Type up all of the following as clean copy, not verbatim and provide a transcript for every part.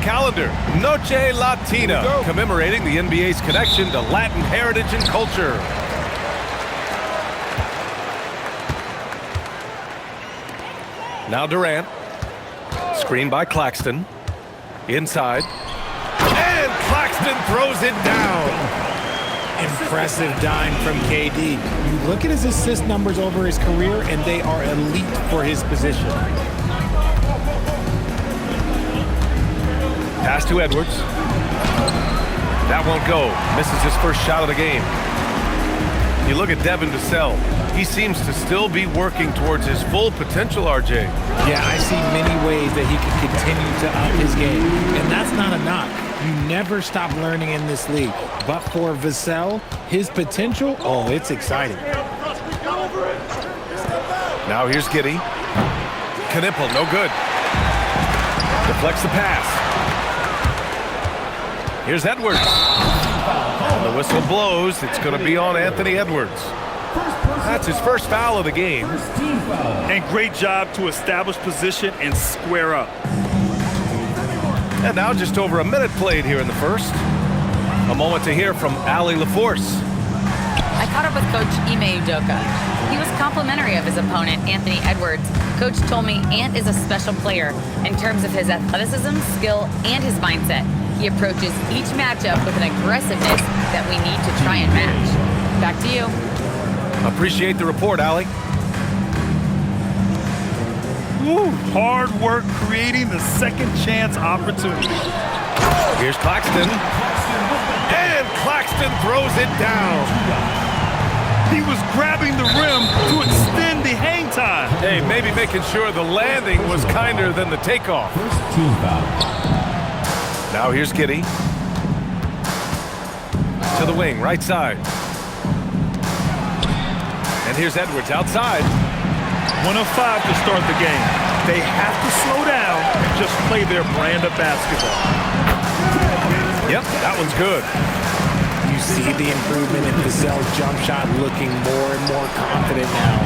calendar, Noche Latina, commemorating the NBA's connection to Latin heritage and culture. Now Durant, screened by Claxton, inside, and Claxton throws it down. Impressive dime from KD. You look at his assist numbers over his career, and they are elite for his position. Pass to Edwards. That won't go. Misses his first shot of the game. You look at Devin Vassell. He seems to still be working towards his full potential, RJ. Yeah, I see many ways that he can continue to up his game. And that's not a knock. You never stop learning in this league. But for Vassell, his potential, oh, it's exciting. Now here's Giddey. Knipple, no good. Deflects the pass. Here's Edwards. And the whistle blows. It's going to be on Anthony Edwards. That's his first foul of the game. And great job to establish position and square up. And now just over a minute played here in the first. A moment to hear from Allie LaForce. I caught up with Coach Ime Udoka. He was complimentary of his opponent, Anthony Edwards. Coach told me Ant is a special player in terms of his athleticism, skill, and his mindset. He approaches each matchup with an aggressiveness that we need to try and match. Back to you. Appreciate the report, Allie. Woo, hard work creating the second chance opportunity. Here's Claxton. And Claxton throws it down. He was grabbing the rim to extend the hang time. Hey, maybe making sure the landing was kinder than the takeoff. Now here's Giddey. To the wing, right side. And here's Edwards outside. 1 of 5 to start the game. They have to slow down and just play their brand of basketball. Yep, that one's good. You see the improvement in Vassell's jump shot, looking more and more confident now.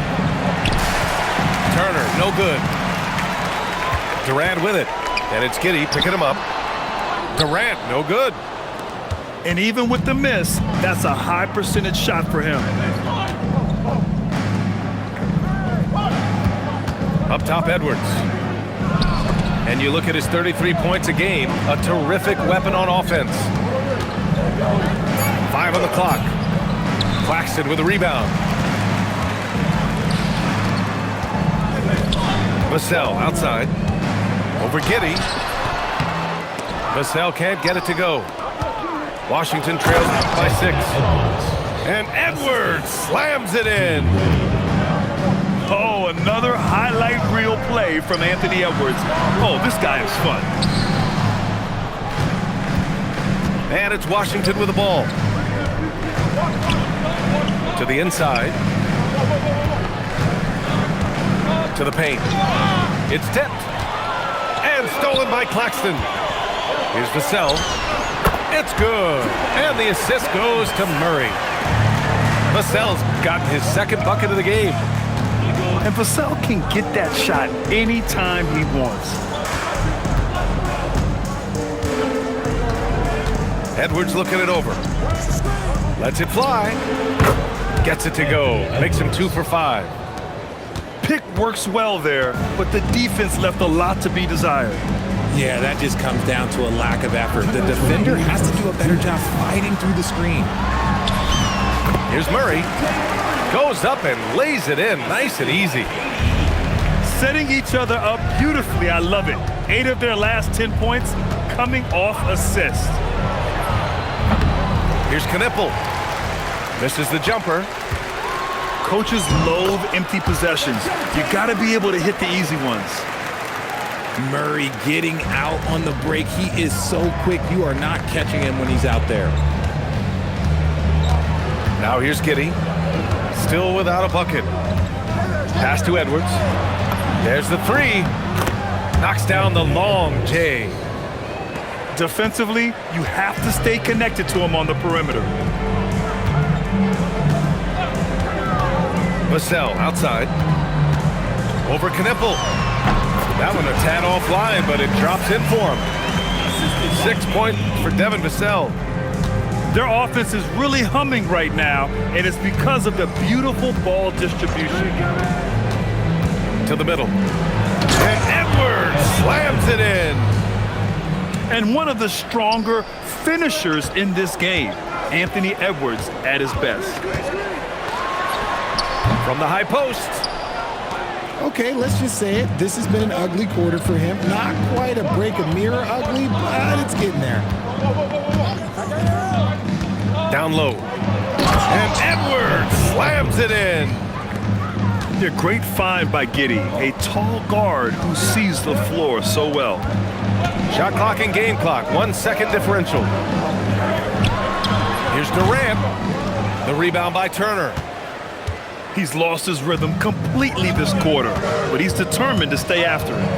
Turner, no good. Durant with it. And it's Giddey picking him up. Durant, no good. And even with the miss, that's a high percentage shot for him. Up top, Edwards. And you look at his 33 points a game, a terrific weapon on offense. 5 on the clock. Claxton with a rebound. Vassell outside. Over Giddey. Vassell can't get it to go. Washington trails by 6. And Edwards slams it in. Oh, another highlight reel play from Anthony Edwards. Oh, this guy is fun. And it's Washington with the ball. To the inside. To the paint. It's tipped. And stolen by Claxton. Here's Vassell. It's good. And the assist goes to Murray. Vassell's gotten his second bucket of the game. And Vassell can get that shot anytime he wants. Edwards looking it over. Lets it fly. Gets it to go. Makes him 2 for 5. Pick works well there, but the defense left a lot to be desired. Yeah, that just comes down to a lack of effort. The defender has to do a better job fighting through the screen. Here's Murray. Goes up and lays it in. Nice and easy. Setting each other up beautifully. I love it. 8 of their last 10 points coming off assists. Here's Knipple. Misses the jumper. Coaches loathe empty possessions. You got to be able to hit the easy ones. Murray getting out on the break. He is so quick. You are not catching him when he's out there. Now here's Giddey. Still without a bucket. Pass to Edwards. There's the 3. Knocks down the long J. Defensively, you have to stay connected to him on the perimeter. Vassell outside. Over Knipple. That one a tad offline, but it drops in for him. 6 points for Devin Vassell. Their offense is really humming right now, and it's because of the beautiful ball distribution. To the middle. And Edwards slams it in. And one of the stronger finishers in this game, Anthony Edwards at his best. From the high post. Okay, let's just say it. This has been an ugly quarter for him. Not quite a break a mirror ugly, but it's getting there. Down low. And Edwards slams it in. A great find by Giddey, a tall guard who sees the floor so well. Shot clock and game clock, 1 second differential. Here's Durant. The rebound by Turner. He's lost his rhythm completely this quarter, but he's determined to stay after it.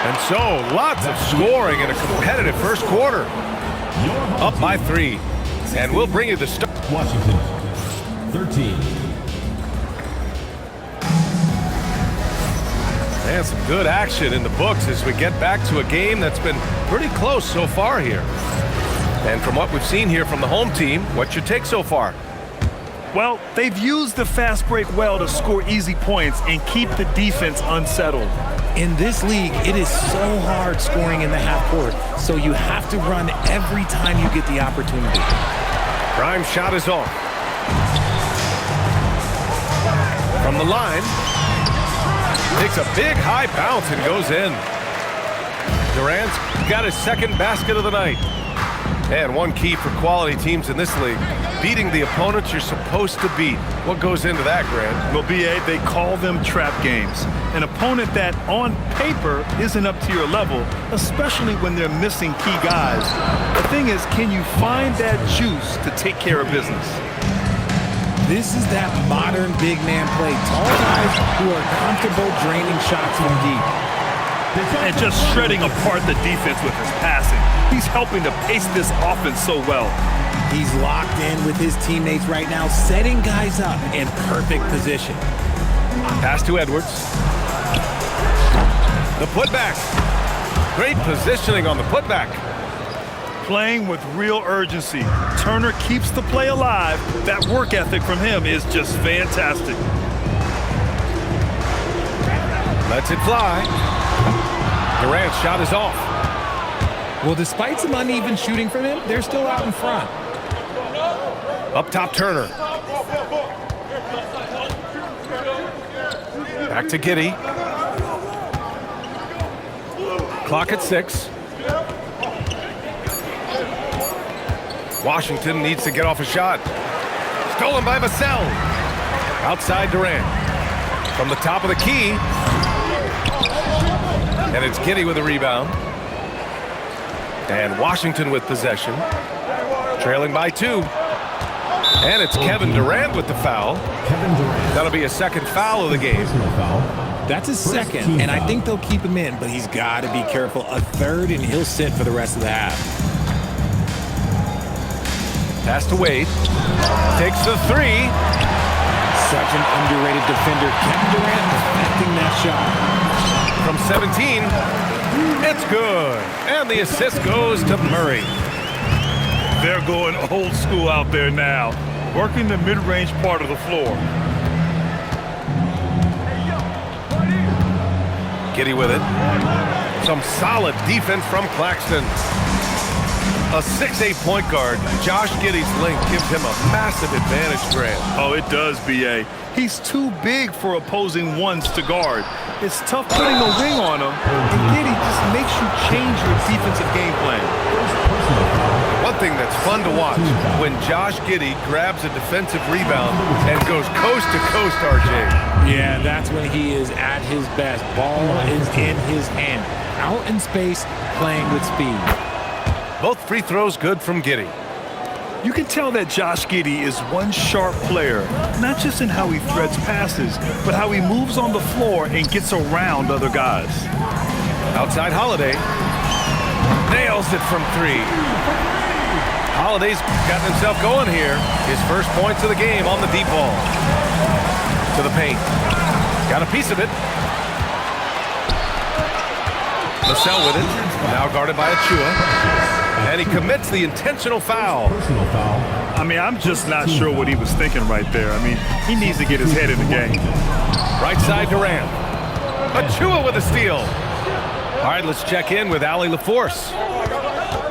And so, lots of scoring in a competitive first quarter. Up by 3. And we'll bring you the start. Washington, 13. And some good action in the books as we get back to a game that's been pretty close so far here. And from what we've seen here from the home team, what's your take so far? Well, they've used the fast break well to score easy points and keep the defense unsettled. In this league, it is so hard scoring in the half court, so you have to run every time you get the opportunity. Prime shot is off. From the line, takes a big high bounce and goes in. Durant's got his second basket of the night. And one key for quality teams in this league, beating the opponents you're supposed to beat. What goes into that, Grant? Well, B.A., they call them trap games. An opponent that, on paper, isn't up to your level, especially when they're missing key guys. The thing is, can you find that juice to take care of business? This is that modern big man play. Tall guys who are comfortable draining shots from deep. And just shredding apart the defense with his passing. He's helping to pace this offense so well. He's locked in with his teammates right now, setting guys up in perfect position. Pass to Edwards. The putback. Great positioning on the putback. Playing with real urgency. Turner keeps the play alive. That work ethic from him is just fantastic. Lets it fly. Durant's shot is off. Well, despite some uneven shooting from him, they're still out in front. Up top, Turner. Back to Giddey. Clock at 6. Washington needs to get off a shot. Stolen by Vassell. Outside Durant. From the top of the key. And it's Giddey with a rebound. And Washington with possession. Trailing by 2. And it's Kevin Durant with the foul. That'll be a second foul of the game. That's his second, and I think they'll keep him in, but he's got to be careful. A third, and he'll sit for the rest of the half. Pass to Wade. Takes the 3. Such an underrated defender. Kevin Durant perfecting that shot. From 17, it's good. And the assist goes to Murray. They're going old school out there now, working the mid-range part of the floor. Giddey with it. Some solid defense from Claxton. A 6'8" point guard, Josh Giddey's length gives him a massive advantage, Grant. Oh, it does, B.A. He's too big for opposing ones to guard. It's tough putting a wing on him, and Giddey just makes you change your defensive game plan. One thing that's fun to watch, when Josh Giddey grabs a defensive rebound and goes coast to coast, RJ. Yeah, that's when he is at his best. Ball is in his hand. Out in space, playing with speed. Both free throws good from Giddey. You can tell that Josh Giddey is one sharp player, not just in how he threads passes, but how he moves on the floor and gets around other guys. Outside Holiday. Nails it from 3. Holiday's gotten himself going here. His first points of the game on the deep ball. To the paint. Got a piece of it. Vassell with it. Now guarded by Achua. And he commits the intentional foul. Personal foul. I mean, I'm just not sure what he was thinking right there. I mean, he needs to get his head in the game. Right side Durant. Achua with a steal. All right, let's check in with Allie LaForce.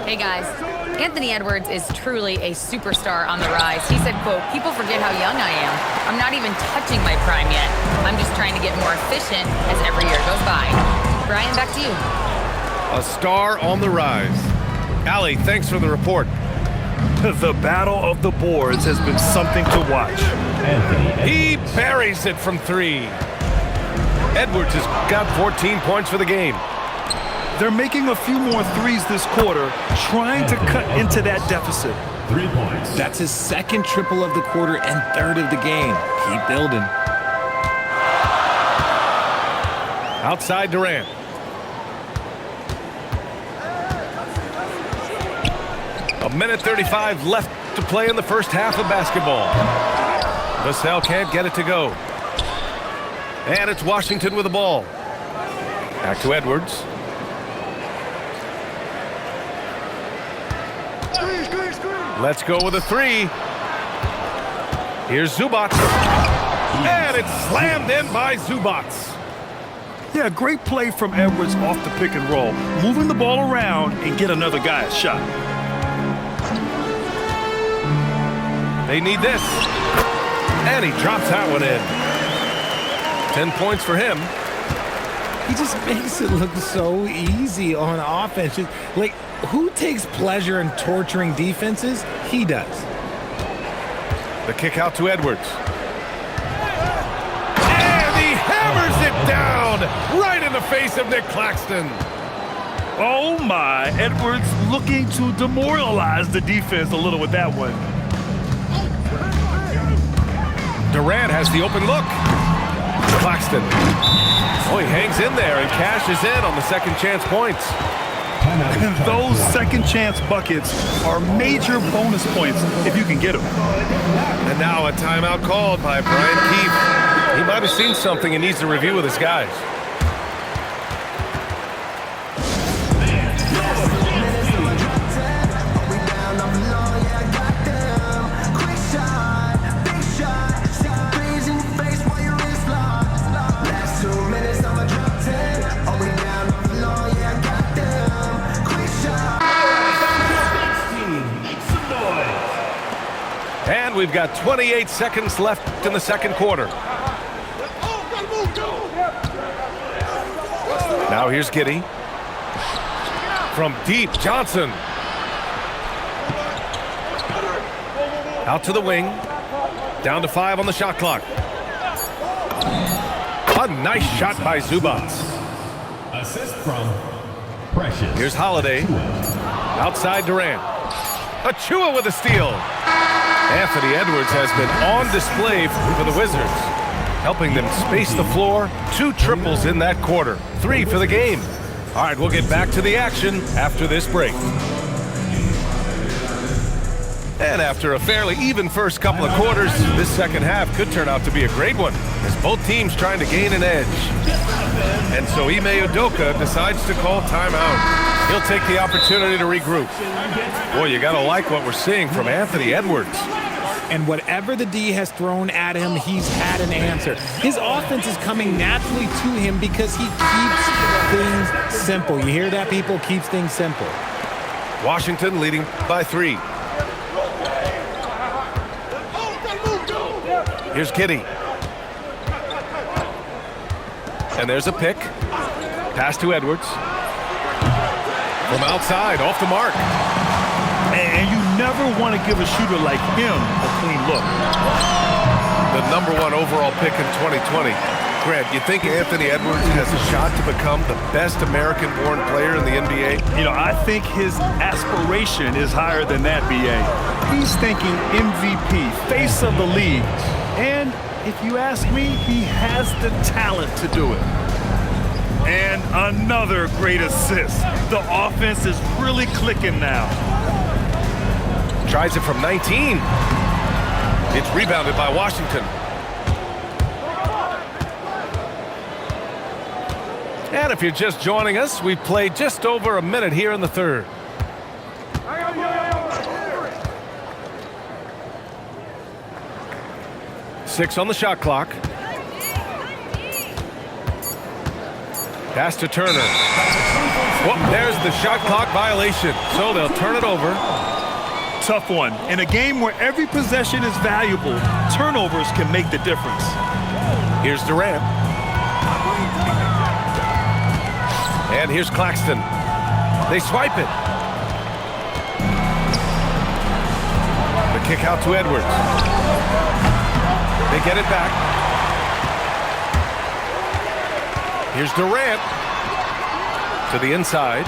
Hey guys, Anthony Edwards is truly a superstar on the rise. He said, quote, "People forget how young I am. I'm not even touching my prime yet. I'm just trying to get more efficient as every year goes by." Brian, back to you. A star on the rise. Allie, thanks for the report. The battle of the boards has been something to watch. He buries it from three. Edwards has got 14 points for the game. They're making a few more threes this quarter, trying to cut into that deficit. 3 points. That's his second triple of the quarter and third of the game. Keep building. Outside Durant. A minute 35 left to play in the first half of basketball. Vassell can't get it to go. And it's Washington with the ball. Back to Edwards. Let's go with a three. Here's Zubac. And it's slammed in by Zubac. Yeah, great play from Edwards off the pick and roll. Moving the ball around and get another guy a shot. They need this. And he drops that one in. 10 points for him. He just makes it look so easy on offense. Like, who takes pleasure in torturing defenses? He does. The kick out to Edwards. And he hammers it down right in the face of Nick Claxton. Oh my, Edwards looking to demoralize the defense a little with that one. Durant has the open look. Claxton. Oh, he hangs in there and cashes in on the second chance points. And those second chance buckets are major bonus points if you can get them. And now a timeout called by Brian Keefe. He might have seen something and needs to review with his guys. And we've got 28 seconds left in the second quarter. Now here's Giddey. From deep, Johnson. Out to the wing. Down to 5 on the shot clock. A nice shot by Zubac. Assist from Precious. Here's Holiday. Outside Durant. Achua with a steal. Anthony Edwards has been on display for the Wizards, helping them space the floor. 2 triples in that quarter. 3 for the game. All right, we'll get back to the action after this break. And after a fairly even first couple of quarters, this second half could turn out to be a great one, as both teams trying to gain an edge. And so Ime Udoka decides to call timeout. He'll take the opportunity to regroup. Boy, you got to like what we're seeing from Anthony Edwards. And whatever the D has thrown at him, he's had an answer. His offense is coming naturally to him because he keeps things simple. You hear that, people? Keeps things simple. Washington leading by 3. Here's Giddey. And there's a pick. Pass to Edwards. From outside, off the mark. And you never want to give a shooter like him a clean look. The #1 overall pick in 2020. Grant, you think Anthony Edwards has a shot to become the best American-born player in the NBA? You know, I think his aspiration is higher than that, BA. He's thinking MVP, face of the league. And if you ask me, he has the talent to do it. And another great assist. The offense is really clicking now. Tries it from 19. It's rebounded by Washington. And if you're just joining us, we've played just over a minute here in the third. Six on the shot clock. Pass to Turner. Well, there's the shot clock violation. So they'll turn it over. Tough one. In a game where every possession is valuable, turnovers can make the difference. Here's Durant. And here's Claxton. They swipe it. The kick out to Edwards. They get it back. Here's Durant to the inside.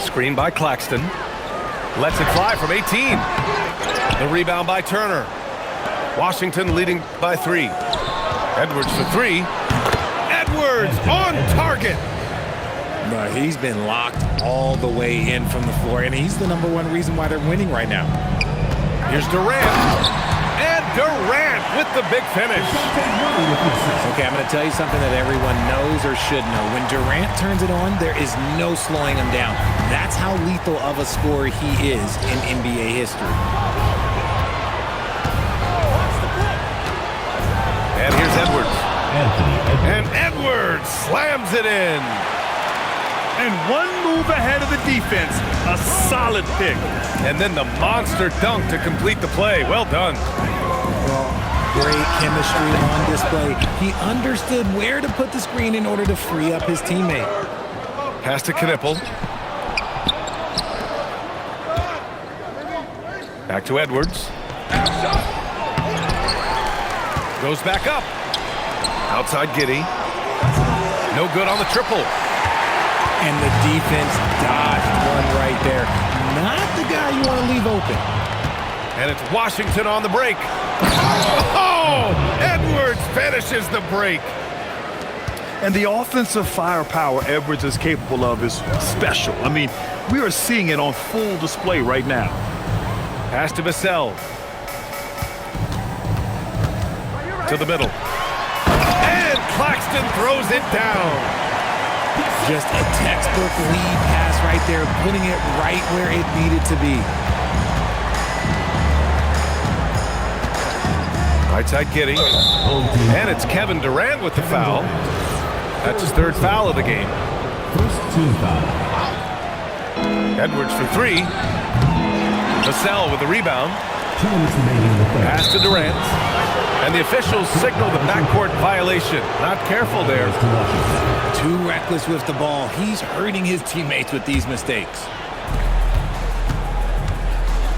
Screen by Claxton. Lets it fly from 18. The rebound by Turner. Washington leading by 3. Edwards for 3. Edwards on target. But he's been locked all the way in from the floor, and he's the #1 reason why they're winning right now. Here's Durant. And Durant with the big finish. Okay, I'm going to tell you something that everyone knows or should know. When Durant turns it on, there is no slowing him down. That's how lethal of a scorer he is in NBA history. And here's Edwards. And Edwards slams it in. And one move ahead of the defense. A solid pick. And then the monster dunk to complete the play. Well done. Well, great chemistry on display. He understood where to put the screen in order to free up his teammate. Pass to Knipple. Back to Edwards. Goes back up. Outside Giddey. No good on the triple. And the defense dodged one right there. Not the guy you want to leave open. And it's Washington on the break. Oh! Edwards finishes the break. And the offensive firepower Edwards is capable of is special. I mean, we are seeing it on full display right now. Pass to Vassell. To the middle. And Claxton throws it down. Just a textbook lead pass right there, putting it right where it needed to be. Right side Giddey. And it's Kevin Durant with the foul. That's his 3rd foul of the game. First 2 fouls. Edwards for 3. Vassell with the rebound. 2 minutes remaining in the third. Pass to Durant. And the officials signal the backcourt violation. Not careful there. Too reckless with the ball. He's hurting his teammates with these mistakes.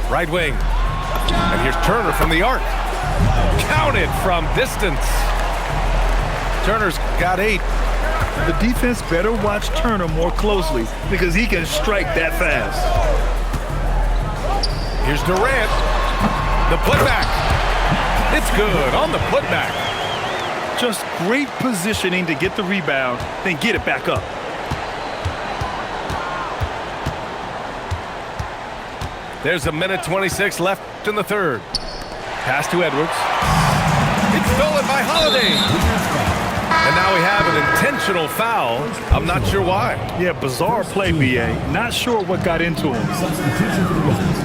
Right wing. And here's Turner from the arc. Counted from distance. Turner's got 8. The defense better watch Turner more closely because he can strike that fast. Here's Durant. The putback. It's good on the putback. Just great positioning to get the rebound, then get it back up. There's a minute 26 left in the third. Pass to Edwards. It's stolen by Holiday. And now we have an intentional foul. I'm not sure why. Yeah, bizarre play, BA. Not sure what got into him. Substitution for the Wizards.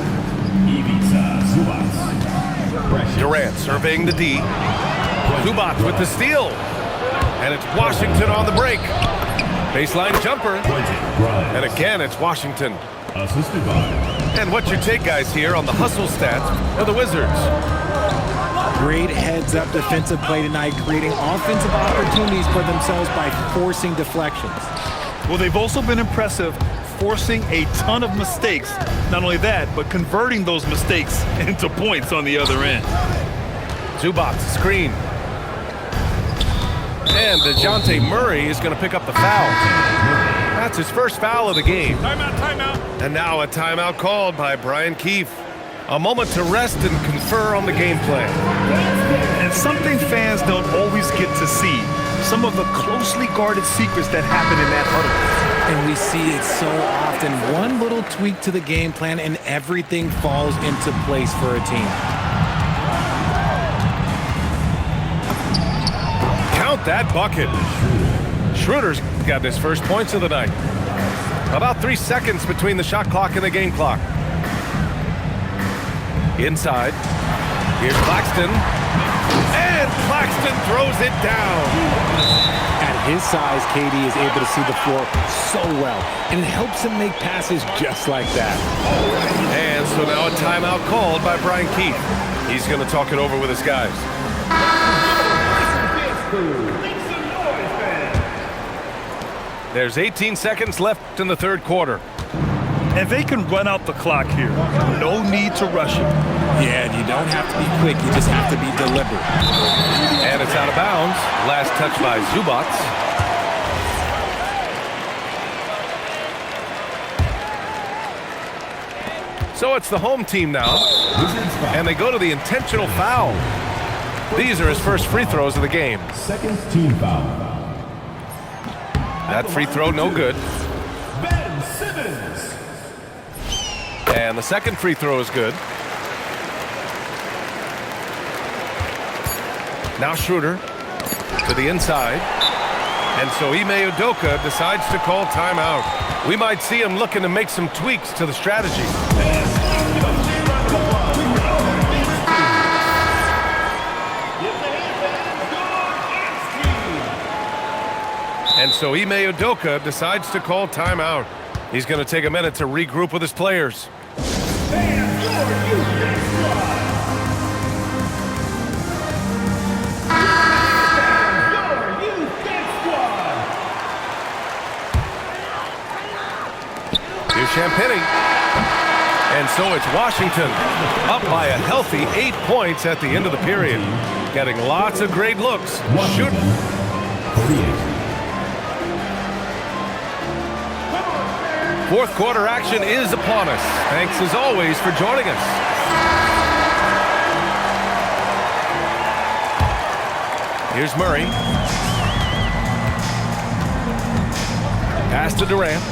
Ivica Zubac. Precious. Durant surveying the D. Zubac with the steal. And it's Washington on the break. Baseline jumper. And again, it's Washington. Assisted by. And what's your take, guys, here on the hustle stats of the Wizards? Great heads-up defensive play tonight, creating offensive opportunities for themselves by forcing deflections. Well, they've also been impressive, forcing a ton of mistakes. Not only that, but converting those mistakes into points on the other end. Zubac screen. And DeJounte Murray is going to pick up the foul. That's his first foul of the game. Timeout, timeout. And now a timeout called by Brian Keefe. A moment to rest and confer on the gameplay. And something fans don't always get to see. Some of the closely guarded secrets that happen in that huddle. And we see it so often. One little tweak to the game plan and everything falls into place for a team. about that bucket? Schroeder's got his first points of the night. About 3 seconds between the shot clock and the game clock. Inside. Here's Claxton. And Claxton throws it down. At his size, KD is able to see the floor so well, and it helps him make passes just like that. And so now a timeout called by Brian Keith. He's going to talk it over with his guys. There's 18 seconds left in the third quarter. And they can run out the clock here. No need to rush it. Yeah, and you don't have to be quick. You just have to be deliberate. And it's out of bounds. Last touch by Zubats. So it's the home team now. And they go to the intentional foul. These are his first free throws of the game. Second team foul. That free throw, no good. Ben Simmons. And the second free throw is good. Now Schroeder to the inside. And so Ime Udoka decides to call timeout. We might see him looking to make some tweaks to the strategy. And so Ime Udoka decides to call timeout. He's going to take a minute to regroup with his players. Here's Champagny. And so it's Washington up by a healthy 8 points at the end of the period. Getting lots of great looks. Shoot. Fourth quarter action is upon us. Thanks as always for joining us. Here's Murray. Pass to Durant.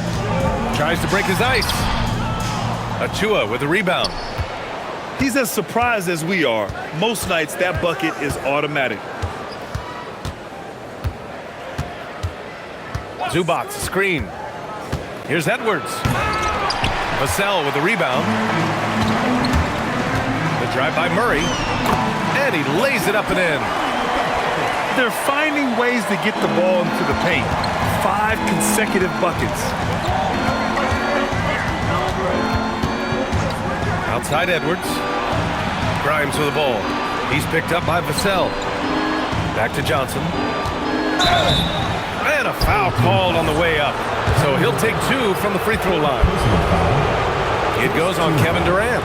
Tries to break his ice. Achua with the rebound. He's as surprised as we are. Most nights that bucket is automatic. Zubats screen. Here's Edwards. Vassell with the rebound. The drive by Murray. And he lays it up and in. They're finding ways to get the ball into the paint. 5 consecutive buckets. Outside Edwards. Grimes with the ball. He's picked up by Vassell. Back to Johnson. And a foul called on the way up. So he'll take 2 from the free throw line. It goes on Kevin Durant.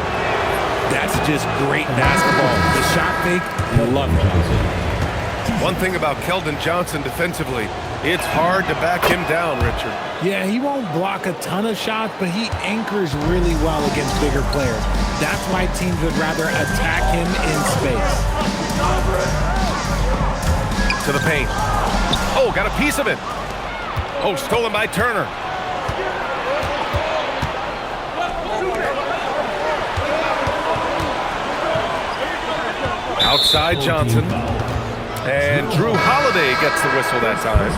That's just great basketball. The shot fake, love it. One thing about Keldon Johnson defensively, it's hard to back him down, Richard. Yeah, he won't block a ton of shots, but he anchors really well against bigger players. That's why teams would rather attack him in space. To the paint. Oh, got a piece of it. Oh, stolen by Turner. Outside Johnson. And Drew Holiday gets the whistle that time.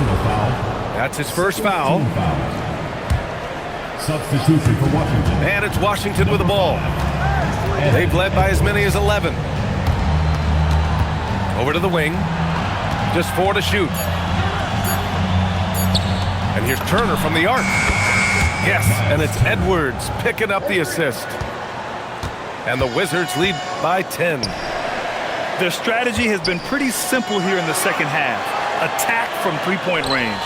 That's his first foul. Substitution for Washington. And it's Washington with the ball. They've led by as many as 11. Over to the wing. Just 4 to shoot. And here's Turner from the arc. Yes, and it's Edwards picking up the assist. And the Wizards lead by 10. Their strategy has been pretty simple here in the second half. Attack from three-point range.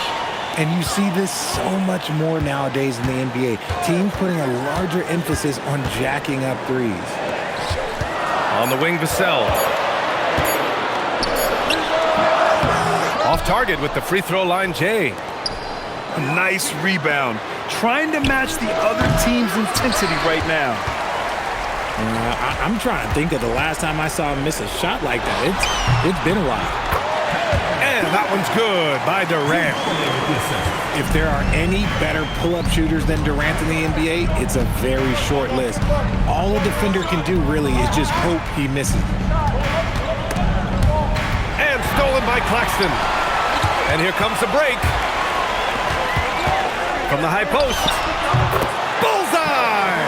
And you see this so much more nowadays in the NBA. Teams putting a larger emphasis on jacking up threes. On the wing, Vassell. Off target with the free throw line, Jay. A nice rebound. Trying to match the other team's intensity right now. I'm trying to think of the last time I saw him miss a shot like that. It's been a while. And that one's good by Durant. If there are any better pull-up shooters than Durant in the NBA, it's a very short list. All a defender can do really is just hope he misses. And stolen by Claxton. And here comes the break. From the high post. Bullseye!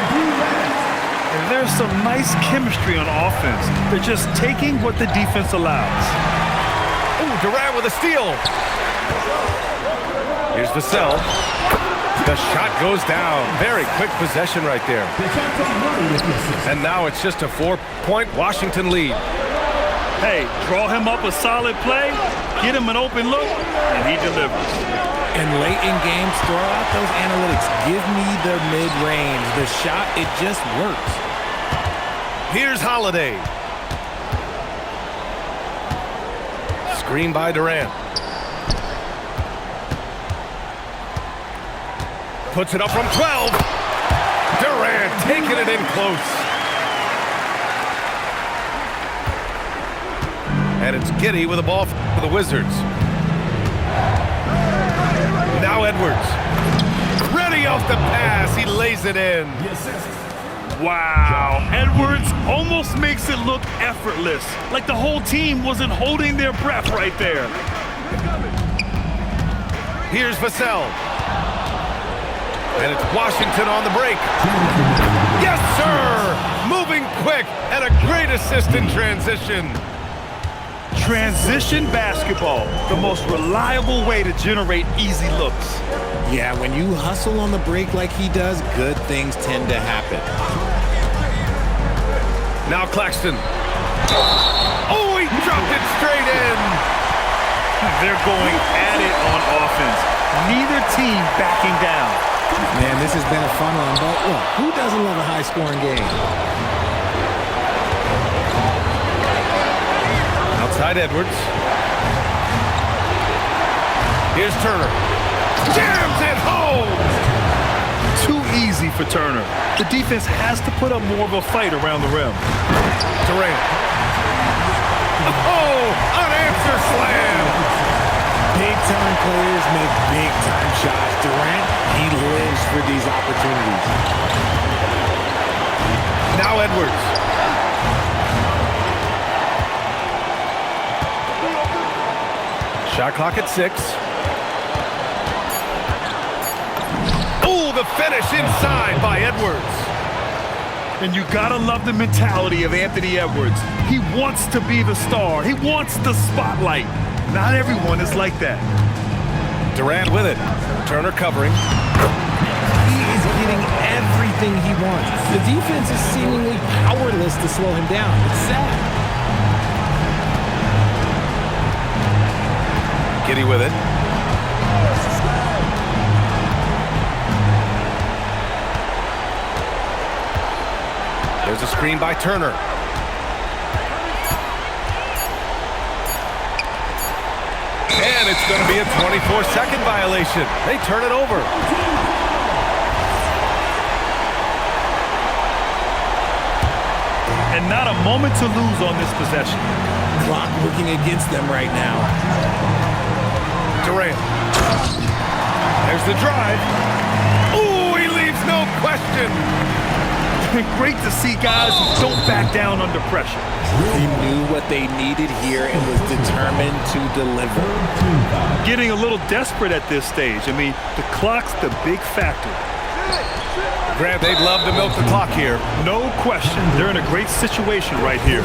And there's some nice chemistry on offense. They're just taking what the defense allows. Ooh, Durant with a steal. Here's Vassell. The shot goes down. Very quick possession right there. And now it's just a 4-point Washington lead. Hey, draw him up a solid play, get him an open look, and he delivers. And late in games, throw out those analytics. Give me the mid-range. The shot, it just works. Here's Holiday. Screen by Durant. Puts it up from 12. Durant taking it in close. And it's Giddey with the ball for the Wizards. Now Edwards. Ready off the pass. He lays it in. Wow. Edwards almost makes it look effortless, like the whole team wasn't holding their breath right there. Here's Vassell. And it's Washington on the break. Yes, sir! Moving quick and a great assist in transition. Transition basketball, the most reliable way to generate easy looks. Yeah, when you hustle on the break like he does, good things tend to happen. Now Claxton. Oh, he dropped it straight in. They're going at it on offense. Neither team backing down. Man, this has been a fun one, but look, who doesn't love a high-scoring game? Outside Edwards. Here's Turner. Jams it home! Too easy for Turner. The defense has to put up more of a fight around the rim. Durant. Oh, unanswered slam! Big-time players make big-time shots. Durant, he lives for these opportunities. Now Edwards. Shot clock at 6. Oh, the finish inside by Edwards. And you gotta love the mentality of Anthony Edwards. He wants to be the star. He wants the spotlight. Not everyone is like that. Durant with it. Turner covering. He is getting everything he wants. The defense is seemingly powerless to slow him down. It's sad. Giddey with it. There's a screen by Turner. And it's going to be a 24-second violation. They turn it over. And not a moment to lose on this possession. Clock working against them right now. Durant. There's the drive. Ooh, he leaves no question. Great to see guys who don't back down under pressure. He knew what they needed here and was determined to deliver. Getting a little desperate at this stage. I mean, the clock's the big factor. Grant, they'd love to milk the clock here. No question. They're in a great situation right here.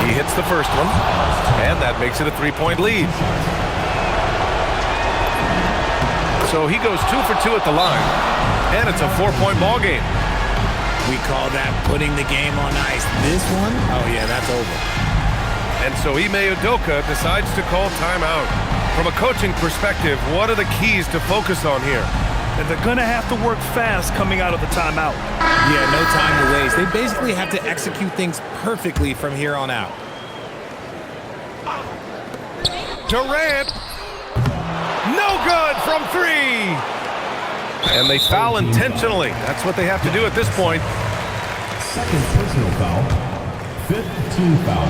He hits the first one, and that makes it a 3-point lead. So he goes 2 for 2 at the line, and it's a 4-point ball game. We call that putting the game on ice. This one, oh yeah, that's over. And so Ime Udoka decides to call timeout. From a coaching perspective, what are the keys to focus on here? And they're going to have to work fast coming out of the timeout. Yeah, no time to waste. They basically have to execute things perfectly from here on out. Durant. No good from 3. And they foul intentionally. That's what they have to do at this point. Second personal foul. 5th team foul.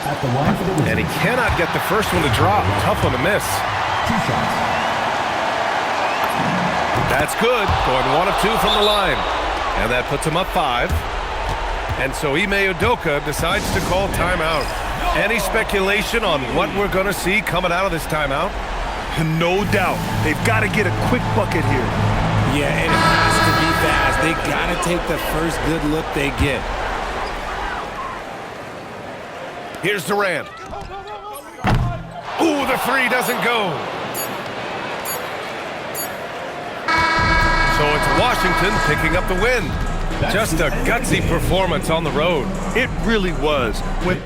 At the line for the Wizards. And he cannot get the first one to drop. Tough one to miss. 2 shots. That's good. Going 1 of 2 from the line. And that puts him up 5. And so Ime Udoka decides to call timeout. Any speculation on what we're going to see coming out of this timeout? No doubt. They've got to get a quick bucket here. Yeah, and it has to be fast. They got to take the first good look they get. Here's Durant. Ooh, the three doesn't go. So it's Washington picking up the win. Just a gutsy performance on the road. It really was. When